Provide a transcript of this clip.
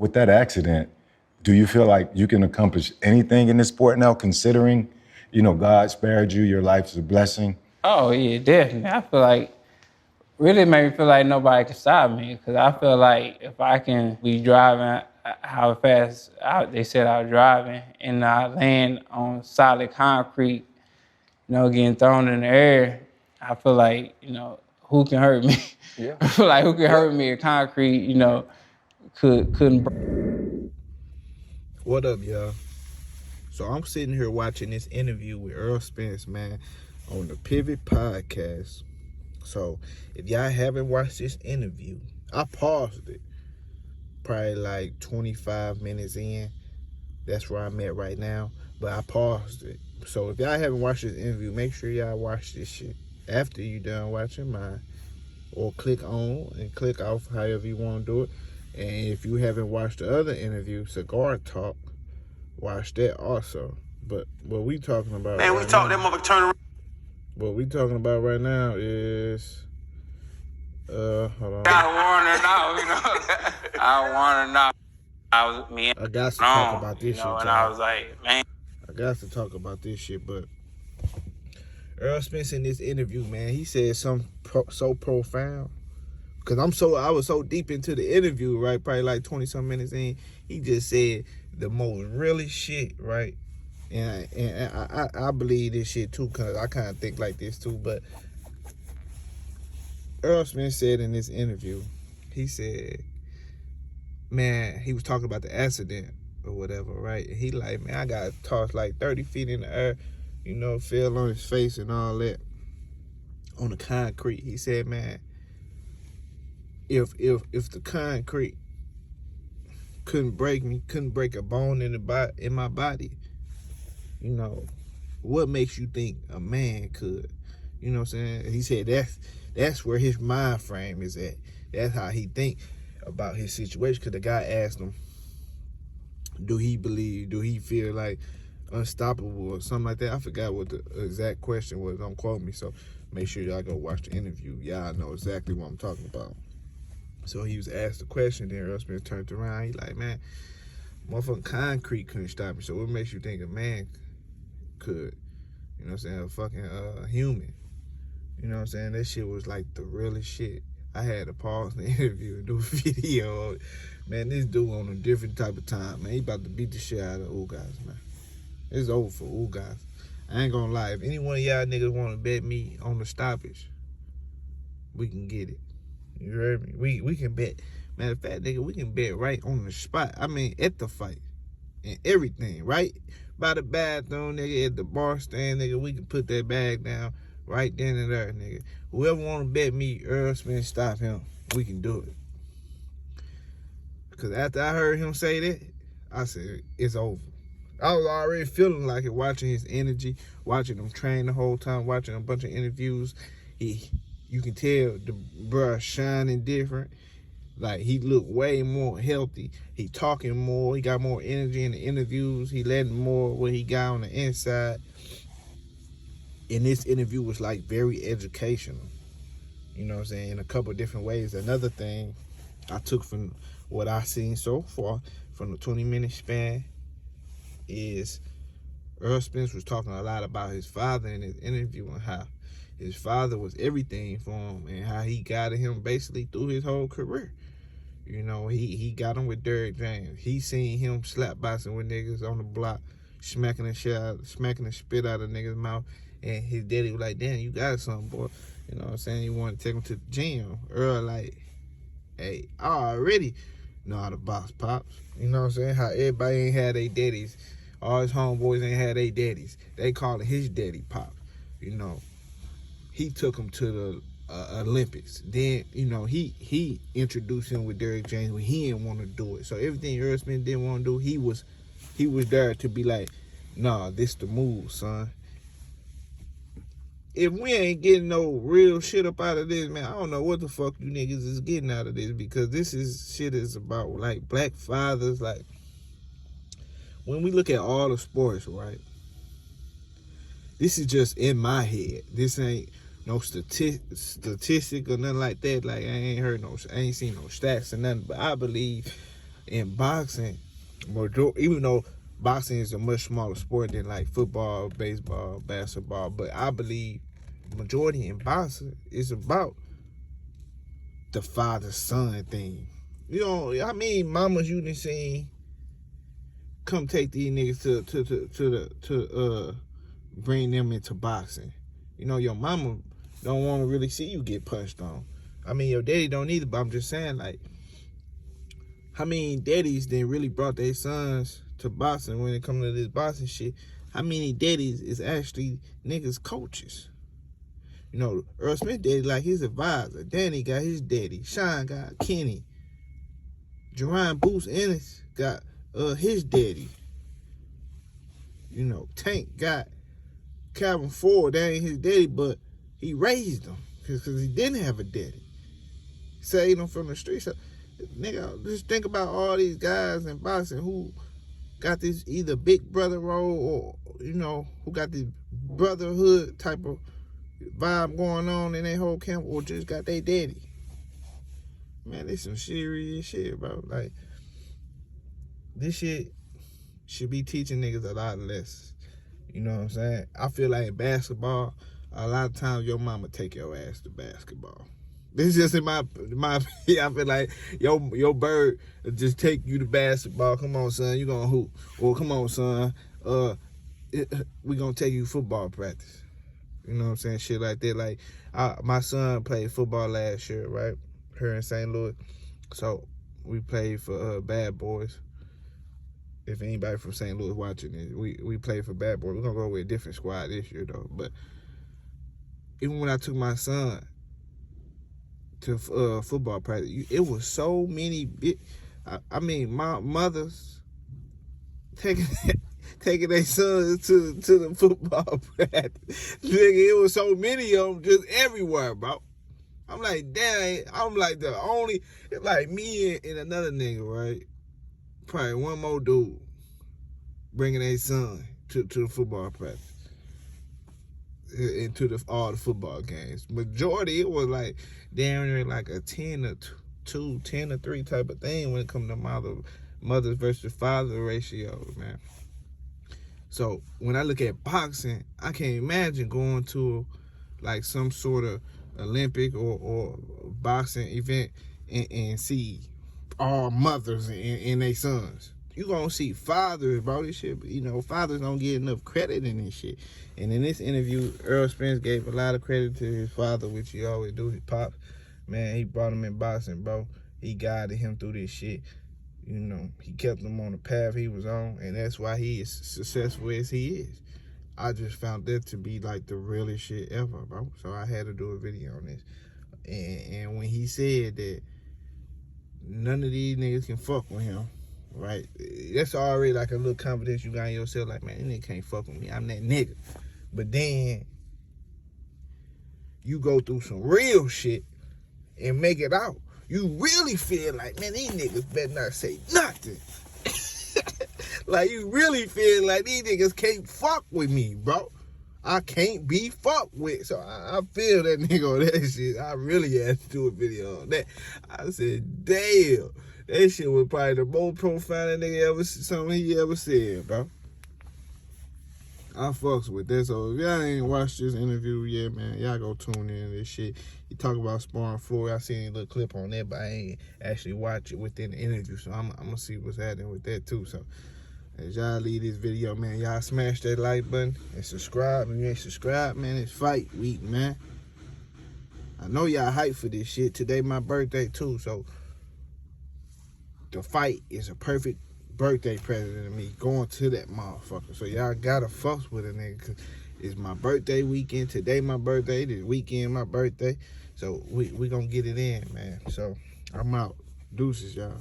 With that accident, do you feel like you can accomplish anything in this sport now, considering, God spared you, your life is a blessing? Oh, yeah, definitely. I feel like, really made me feel like nobody can stop me, because I feel like if I can be driving how fast they said I was driving, and I land on solid concrete, getting thrown in the air, I feel like, who can hurt me? Yeah. I feel like who can hurt me if concrete, couldn't break. What up, y'all? So I'm sitting here watching this interview with Errol Spence, man, on the Pivot Podcast. So if y'all haven't watched this interview, I paused it probably like 25 minutes in. That's where I'm at right now. But I paused it. So if y'all haven't watched this interview, make sure y'all watch this shit after you done watching mine. Or click on and click off, however you want to do it. And if you haven't watched the other interview, Cigar Talk, watch that also. But what we talking about man, right we talk now, that motherfucker turn around. what we talking about right now is hold on. I want to know. I got to talk about this shit, and y'all. I was like, man. I got to talk about this shit, but Errol Spence in this interview, man, he said something so profound. Cause I was so deep into the interview, right? Probably like 20-some minutes in. He just said the most realest shit, right? And I believe this shit too, cause I kind of think like this too. But Errol Spence said in this interview, he said, man, he was talking about the accident or whatever, right? And he like, man, I got tossed like 30 feet in the air, fell on his face and all that on the concrete. He said, man, if the concrete couldn't break me, couldn't break a bone in my body, what makes you think a man could? You know what I'm saying? He said that's where his mind frame is at. That's how he think about his situation. Because the guy asked him, do he feel like unstoppable or something like that? I forgot what the exact question was. Don't quote me. So make sure y'all go watch the interview. Y'all know exactly what I'm talking about. So he was asked the question, then Errol Spence turned around. He like, man, motherfucking concrete couldn't stop me. So what makes you think a man could? You know what I'm saying? A fucking human. You know what I'm saying? That shit was like the realest shit. I had to pause the interview and do a video. Man, this dude on a different type of time, man. He about to beat the shit out of Ugas, man. It's over for Ugas. I ain't gonna lie. If any one of y'all niggas want to bet me on the stoppage, we can get it. You heard me? We can bet. Matter of fact, nigga, we can bet right on the spot. I mean, at the fight. And everything, right? By the bathroom, nigga, at the bar stand, nigga, we can put that bag down right then and there, nigga. Whoever want to bet me, Errol Spence, stop him, we can do it. Because after I heard him say that, I said, it's over. I was already feeling like it, watching his energy, watching him train the whole time, watching a bunch of interviews. You can tell the bruh shining different. Like, he looked way more healthy. He talking more. He got more energy in the interviews. He letting more what he got on the inside. And this interview was, like, very educational. You know what I'm saying? In a couple of different ways. Another thing I took from what I've seen so far from the 20-minute span is Errol Spence was talking a lot about his father in his interview and how his father was everything for him and how he guided him basically through his whole career. He got him with Derrick James. He seen him slap boxing with niggas on the block, smacking the spit out of niggas' mouth. And his daddy was like, damn, you got something, boy. You know what I'm saying? He wanted to take him to the gym. Earl like, hey, I already know how to box, Pops. You know what I'm saying? How everybody ain't had their daddies. All his homeboys ain't had their daddies. They call it his daddy, Pops. He took him to the Olympics. Then, he introduced him with Derrick James when he didn't want to do it. So everything Errol Spence didn't want to do, he was there to be like, nah, this the move, son. If we ain't getting no real shit up out of this, man, I don't know what the fuck you niggas is getting out of this, because this shit is about, like, black fathers. Like, when we look at all the sports, right, this is just in my head. This ain't no statistic or nothing like that. Like, I ain't seen no stats or nothing, but I believe in boxing, even though boxing is a much smaller sport than like football, baseball, basketball, but I believe majority in boxing is about the father-son thing. You know, I mean, mamas you done seen come take these niggas to bring them into boxing. You know, your mama don't want to really see you get punched on. I mean, your daddy don't either, but I'm just saying, like, how many daddies then really brought their sons to boxing when it comes to this boxing shit? How many daddies is actually niggas coaches? You know, Errol Spence daddy like his advisor. Danny got his daddy. Sean got Kenny. Jerron Boots Ennis got his daddy. You know, Tank got Calvin Ford. That ain't his daddy, but he raised him because he didn't have a daddy. Saved him from the streets. So, nigga, just think about all these guys in boxing who got this either big brother role or, you know, who got this brotherhood type of vibe going on in their whole camp or just got their daddy. Man, this some serious shit, bro. Like, this shit should be teaching niggas a lot less. You know what I'm saying? I feel like in basketball, a lot of times your mama take your ass to basketball. This is just in my opinion. I feel like your bird just take you to basketball. Come on, son, you gonna hoop. Or come on, son, we gonna take you football practice. You know what I'm saying? Shit like that. Like, my son played football last year, right? Here in St. Louis. So we played for Bad Boys. If anybody from St. Louis watching it, we played for Bad Boys. We're gonna go with a different squad this year though. But even when I took my son to football practice, it was so many I mean, my mothers taking their sons to the football practice. Nigga, it was so many of them just everywhere, bro. I'm like, damn, I'm like the only, like me and another nigga, right? Probably one more dude bringing their son to the football practice. Into all the football games. Majority, it was like damn near like a 10 to 10 to 3 type of thing when it comes to mothers versus father ratio, man. So when I look at boxing, I can't imagine going to like some sort of Olympic or boxing event and see all mothers and their sons. You gonna see fathers, bro. This shit, you know, fathers don't get enough credit in this shit. And in this interview, Errol Spence gave a lot of credit to his father, which he always do. His pops, man, he brought him in boxing, bro. He guided him through this shit. You know, he kept him on the path he was on, and that's why he is successful as he is. I just found that to be like the realest shit ever, bro. So I had to do a video on this. And when he said that none of these niggas can fuck with him, right? That's already like a little confidence you got in yourself. Like, man, this nigga can't fuck with me. I'm that nigga. But then you go through some real shit and make it out. You really feel like, man, these niggas better not say nothing. Like, you really feel like these niggas can't fuck with me, bro. I can't be fucked with. So I feel that nigga on that shit. I really had to do a video on that. I said, damn. That shit was probably the most profound nigga something he ever said, bro. I fucks with that. So if y'all ain't watched this interview yet, man, y'all go tune in to this shit. He talk about sparring Floyd. I seen a little clip on that, but I ain't actually watch it within the interview. So I'm gonna see what's happening with that too. So as y'all leave this video, man, y'all smash that like button and subscribe. If you ain't subscribed, man, it's fight week, man. I know y'all hyped for this shit. Today my birthday too, so the fight is a perfect birthday present to me, going to that motherfucker. So y'all gotta fuck with a nigga, cause it's my birthday weekend. Today my birthday, this weekend my birthday. So we gonna get it in, man. So I'm out. Deuces, y'all.